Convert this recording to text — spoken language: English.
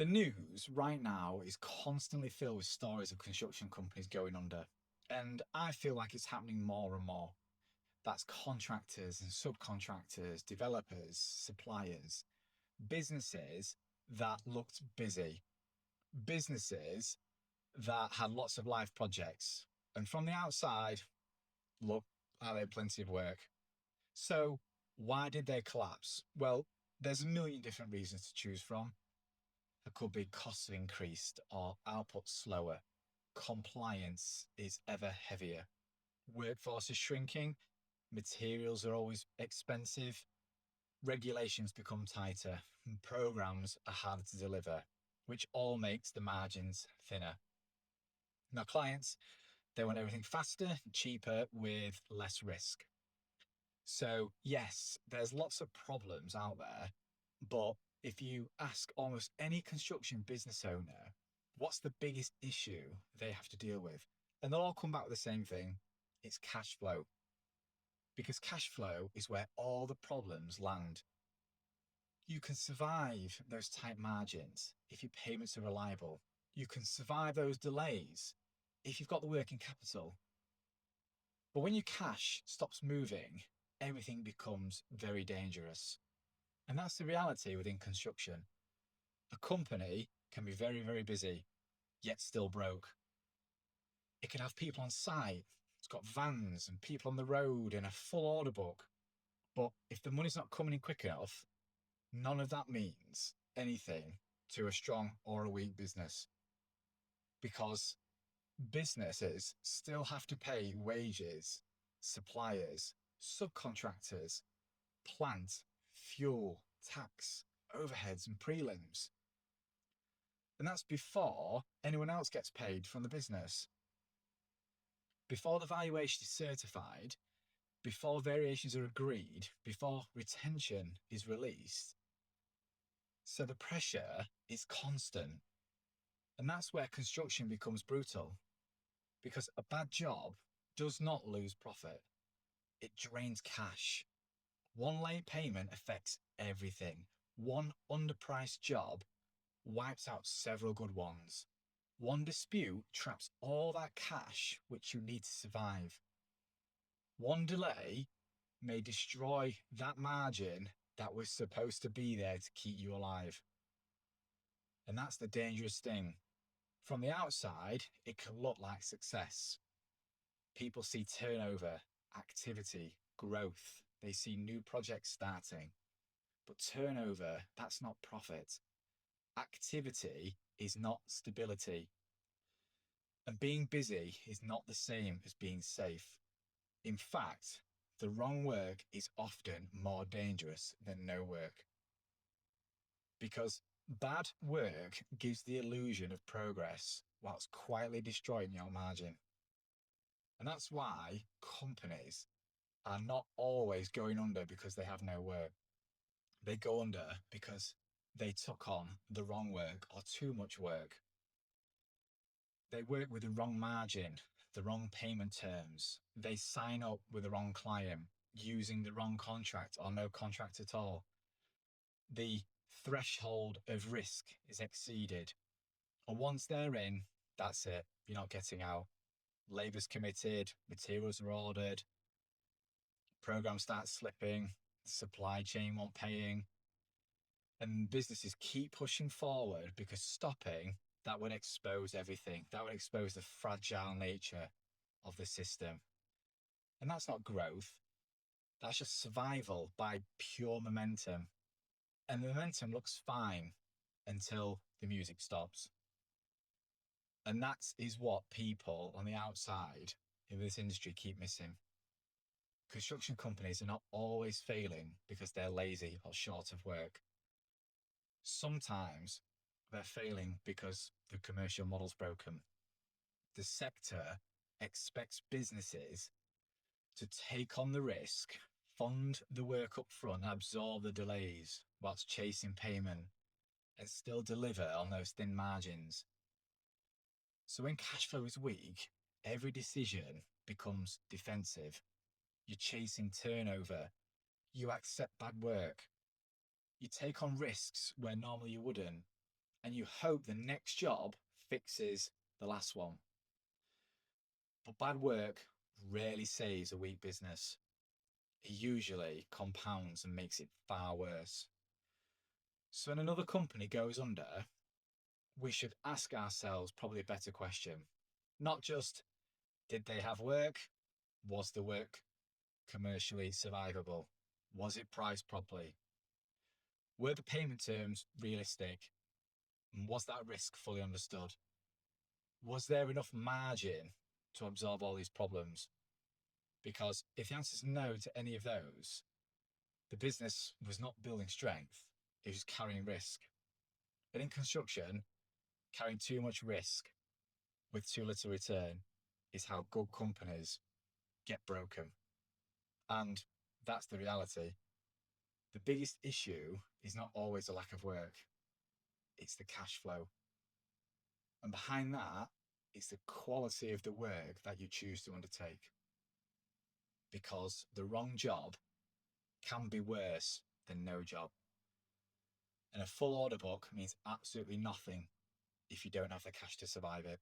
The news right now is constantly filled with stories of construction companies going under. And I feel like it's happening more and more. That's contractors and subcontractors, developers, suppliers, businesses that looked busy, businesses that had lots of live projects. And from the outside, look, they had plenty of work. So, why did they collapse? Well, there's a million different reasons to choose from. There could be costs have increased or output slower. Compliance is ever heavier. Workforce is shrinking. Materials are always expensive. Regulations become tighter. And programs are harder to deliver, which all makes the margins thinner. Now, clients, they want everything faster, cheaper, with less risk. So, yes, there's lots of problems out there, but if you ask almost any construction business owner, what's the biggest issue they have to deal with? And they'll all come back with the same thing. It's cash flow. Because cash flow is where all the problems land. You can survive those tight margins if your payments are reliable. You can survive those delays if you've got the working capital. But when your cash stops moving, everything becomes very dangerous. And that's the reality within construction. A company can be very, very busy, yet still broke. It can have people on site, it's got vans and people on the road and a full order book. But if the money's not coming in quick enough, none of that means anything to a strong or a weak business. Because businesses still have to pay wages, suppliers, subcontractors, plant, fuel, tax, overheads, and prelims. And that's before anyone else gets paid from the business. Before the valuation is certified, before variations are agreed, before retention is released. So the pressure is constant. And that's where construction becomes brutal. Because a bad job does not lose profit. It drains cash. One late payment affects everything. One underpriced job wipes out several good ones. One dispute traps all that cash which you need to survive. One delay may destroy that margin that was supposed to be there to keep you alive. And that's the dangerous thing. From the outside, it can look like success. People see turnover, activity, growth. They see new projects starting. But turnover, that's not profit. Activity is not stability. And being busy is not the same as being safe. In fact, the wrong work is often more dangerous than no work. Because bad work gives the illusion of progress whilst quietly destroying your margin. And that's why companies are not always going under because they have no work. They go under because they took on the wrong work or too much work. They work with the wrong margin, the wrong payment terms. They sign up with the wrong client, using the wrong contract or no contract at all. The threshold of risk is exceeded. And once they're in, that's it. You're not getting out. Labour's committed, materials are ordered, programs start slipping, supply chain won't paying. And businesses keep pushing forward because stopping, that would expose everything. That would expose the fragile nature of the system. And that's not growth. That's just survival by pure momentum. And the momentum looks fine until the music stops. And that is what people on the outside in this industry keep missing. Construction companies are not always failing because they're lazy or short of work. Sometimes they're failing because the commercial model's broken. The sector expects businesses to take on the risk, fund the work up front, absorb the delays whilst chasing payment and still deliver on those thin margins. So when cash flow is weak, every decision becomes defensive. You're chasing turnover. You accept bad work. You take on risks where normally you wouldn't. and you hope the next job fixes the last one. But bad work rarely saves a weak business. It usually compounds and makes it far worse. So when another company goes under, we should ask ourselves probably a better question. Not just, did they have work? Was the work commercially survivable? Was it priced properly? Were the payment terms realistic? And was that risk fully understood? Was there enough margin to absorb all these problems? Because if the answer is no to any of those, the business was not building strength, it was carrying risk. And in construction, carrying too much risk with too little return is how good companies get broken. And that's the reality. The biggest issue is not always a lack of work, it's the cash flow. And behind that is the quality of the work that you choose to undertake. Because the wrong job can be worse than no job. And a full order book means absolutely nothing if you don't have the cash to survive it.